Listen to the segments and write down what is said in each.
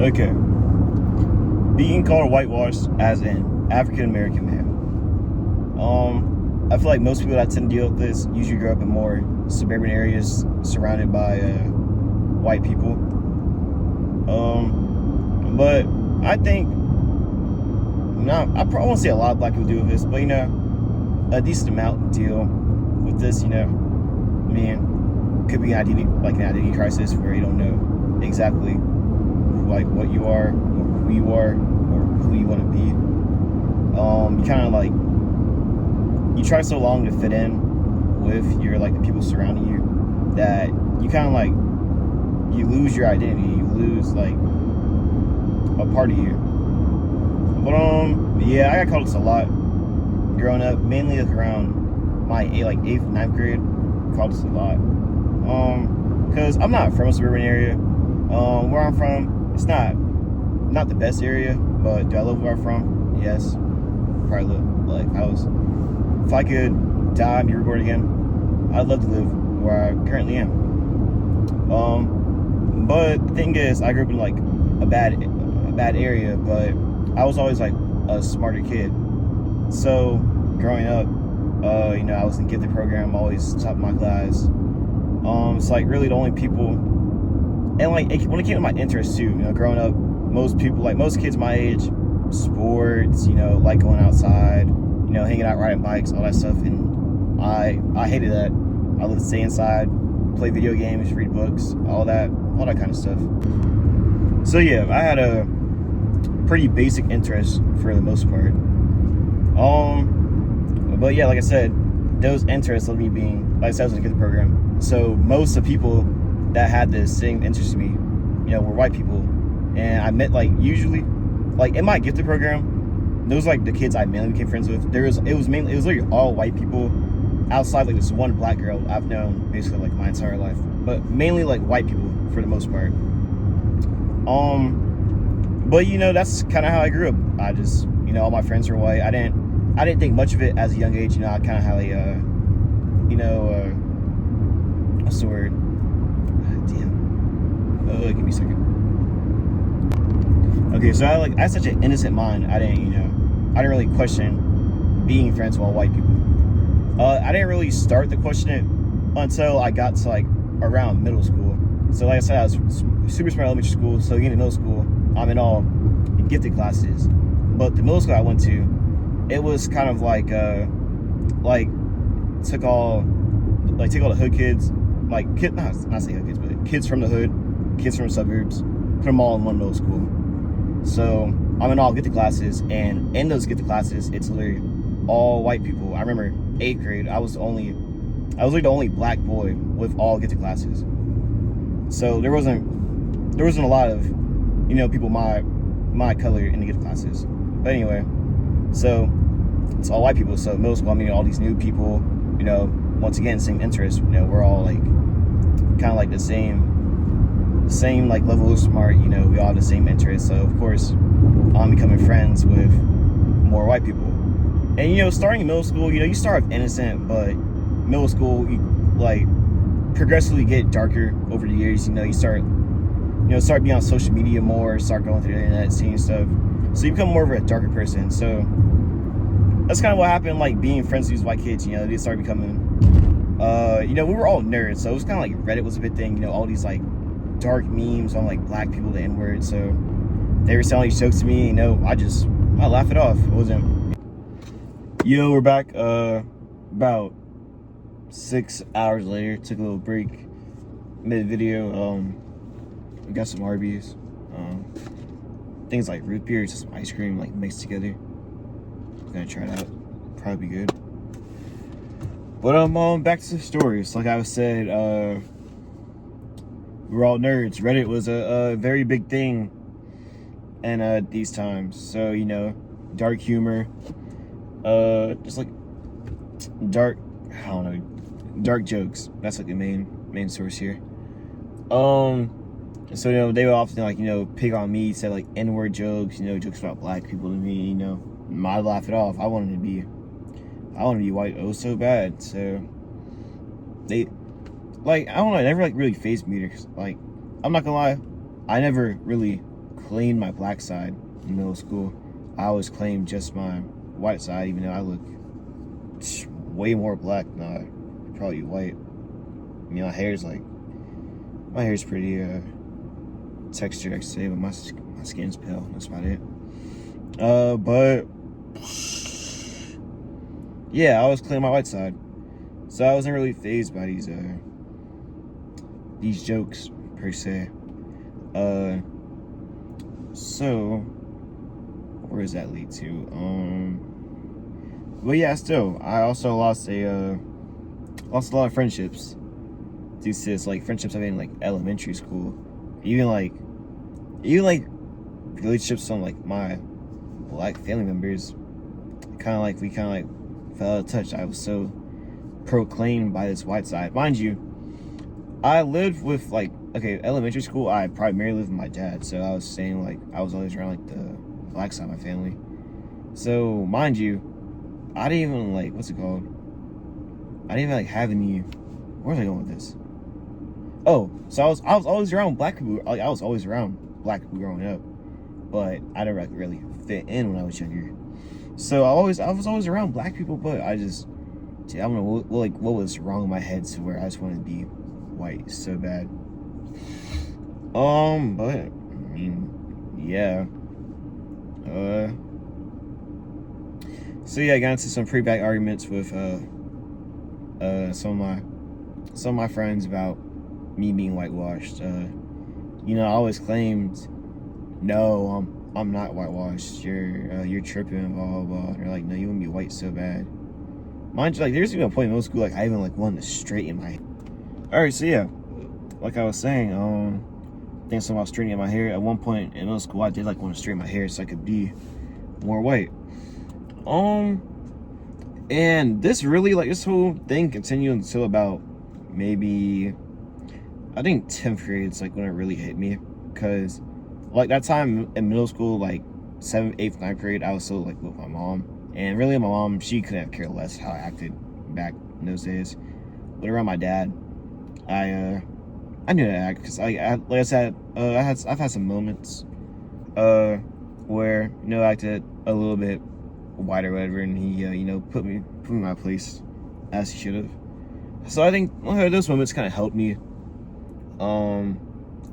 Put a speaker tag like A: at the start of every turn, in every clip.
A: Okay. Being called whitewashed as an African American man. I feel like most people that tend to deal with this usually grow up in more suburban areas surrounded by white people. But I think I won't say a lot of black people deal with this, but a decent amount deal with this. Could be an identity crisis where you don't know exactly what you are, or who you are, or who you want to be. You kind of you try so long to fit in with the people surrounding you that you kind of you lose your identity. You lose a part of you. But yeah, I got called this a lot growing up, mainly around my 8th, 9th grade. Called this a lot. Because I'm not from a suburban area. Where I'm from, it's not the best area, but do I love where I'm from? Yes. Probably if I could die and be reborn again, I'd love to live where I currently am. But the thing is, I grew up in a bad area, but I was always a smarter kid. So growing up, I was in the gifted program, always top of my class. It's really the only people, and when it came to my interests too, growing up, most kids my age, sports, like going outside, hanging out, riding bikes, all that stuff, and I hated that. I loved to stay inside, play video games, read books, all that kind of stuff. So yeah, I had a pretty basic interest for the most part. But yeah, like I said, those interests led me being, I was in a good program. So most of the people that had the same interest as me, were white people. And I met usually, in my gifted program, those the kids I mainly became friends with. It was literally all white people, outside this one black girl I've known basically my entire life. But mainly white people for the most part. But that's kind of how I grew up. I just, all my friends were white. I didn't think much of it as a young age. I kind of had what's the word? Damn. Give me a second. Okay, so I had such an innocent mind. I didn't really question being friends with all white people. I didn't really start to question it until I got to around middle school. So like I said, I was super smart elementary school. So getting to middle school, I'm in all gifted classes. But the middle school I went to, it was kind of took all the hood kids, not say hood kids, but kids from the hood, kids from the suburbs, put them all in one middle school. So I'm in all gifted classes, and in those gifted classes, it's literally all white people. I remember 8th grade, I was the only black boy with all gifted classes. So there wasn't a lot of people my color in the gifted classes. But anyway, so it's all white people. So middle school, I mean, all these new people, once again, same interests. We're all kind of the same level of smart. We all have the same interests. So of course, I'm becoming friends with more white people. And starting in middle school, you start off innocent, but middle school, you progressively get darker over the years. You start being on social media more, start going through the internet, seeing stuff. So you become more of a darker person. So that's kind of what happened, being friends with these white kids. They started becoming, we were all nerds. So it was kind of Reddit was a big thing. All these dark memes on black people, the N-word. So they were selling these jokes to me. I laugh it off. It wasn't. We're back. About 6 hours later. Took a little break mid video. We got some Arby's. Things like root beer, just some ice cream mixed together. I'm gonna try it out. Probably be good. But back to the stories. Like I said, we're all nerds. Reddit was a very big thing in these times. So dark humor, just dark, I don't know, dark jokes. That's the main source here. So they would often pick on me, say N-word jokes, jokes about black people to me. I'd laugh it off. I wanted to be white so bad. So they I don't know, it never really fazed me. I'm not gonna lie, I never really claimed my black side in middle school. I always claimed just my white side, even though I look way more black than I probably white. I mean, my hair's pretty textured, I could say, but my skin's pale. That's about it. But yeah, I always claimed my white side, so I wasn't really fazed by these jokes per se. So where does that lead to? But yeah, still, I also lost a lot of friendships due to this, like friendships I made in like elementary school, even like relationships on like my black family members. We kind of fell out of touch. I was so proclaimed by this white side, mind you. I lived with elementary school. I primarily lived with my dad, so I was saying like I was always around like the black side of my family. So mind you, I didn't even I didn't even have any. Where was I going with this? Oh, so I was always around black people. Like I was always around black people growing up, but I never really fit in when I was younger. So I was always around black people, but I don't know what was wrong in my head to where I just wanted to be white so bad. But I mean, yeah. So yeah, I got into some pretty bad arguments with some of my friends about me being whitewashed. You know, I always claimed, no, I'm not whitewashed. You're tripping, blah blah blah. And they're like, no, you want to be white so bad. Mind you, like there's even a point in middle school like I even wanted to straighten my hair. Alright, so yeah, like I was saying, think something about straightening my hair. At one point in middle school, I did want to straighten my hair so I could be more white. And this whole thing continued until about maybe, I think 10th grade. It's when it really hit me, because that time in middle school, 7th, 8th, 9th grade, I was still with my mom, and really my mom, she couldn't have cared less how I acted back in those days. But around my dad, I knew how to act, because like I said, I've had some moments where I acted a little bit white or whatever, and he put me in my place as he should have. So I think those moments kind of helped me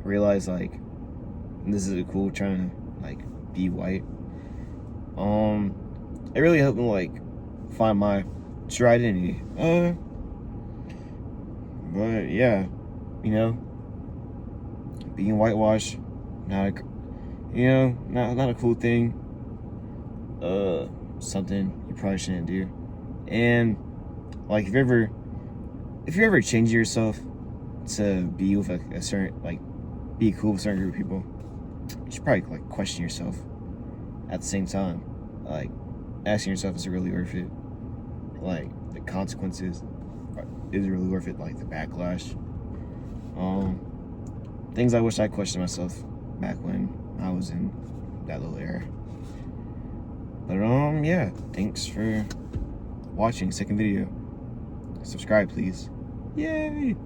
A: realize this is cool trying to be white. It really helped me find my true identity. But yeah, being whitewashed, not a cool thing. Something you probably shouldn't do. And if you ever change yourself to be with a certain be cool with a certain group of people, you should probably question yourself at the same time. Asking yourself, is it really worth it? The consequences, is it really worth it? The backlash. Things I wish I questioned myself back when I was in that little era. But yeah, thanks for watching. Second video. Subscribe, please. Yay!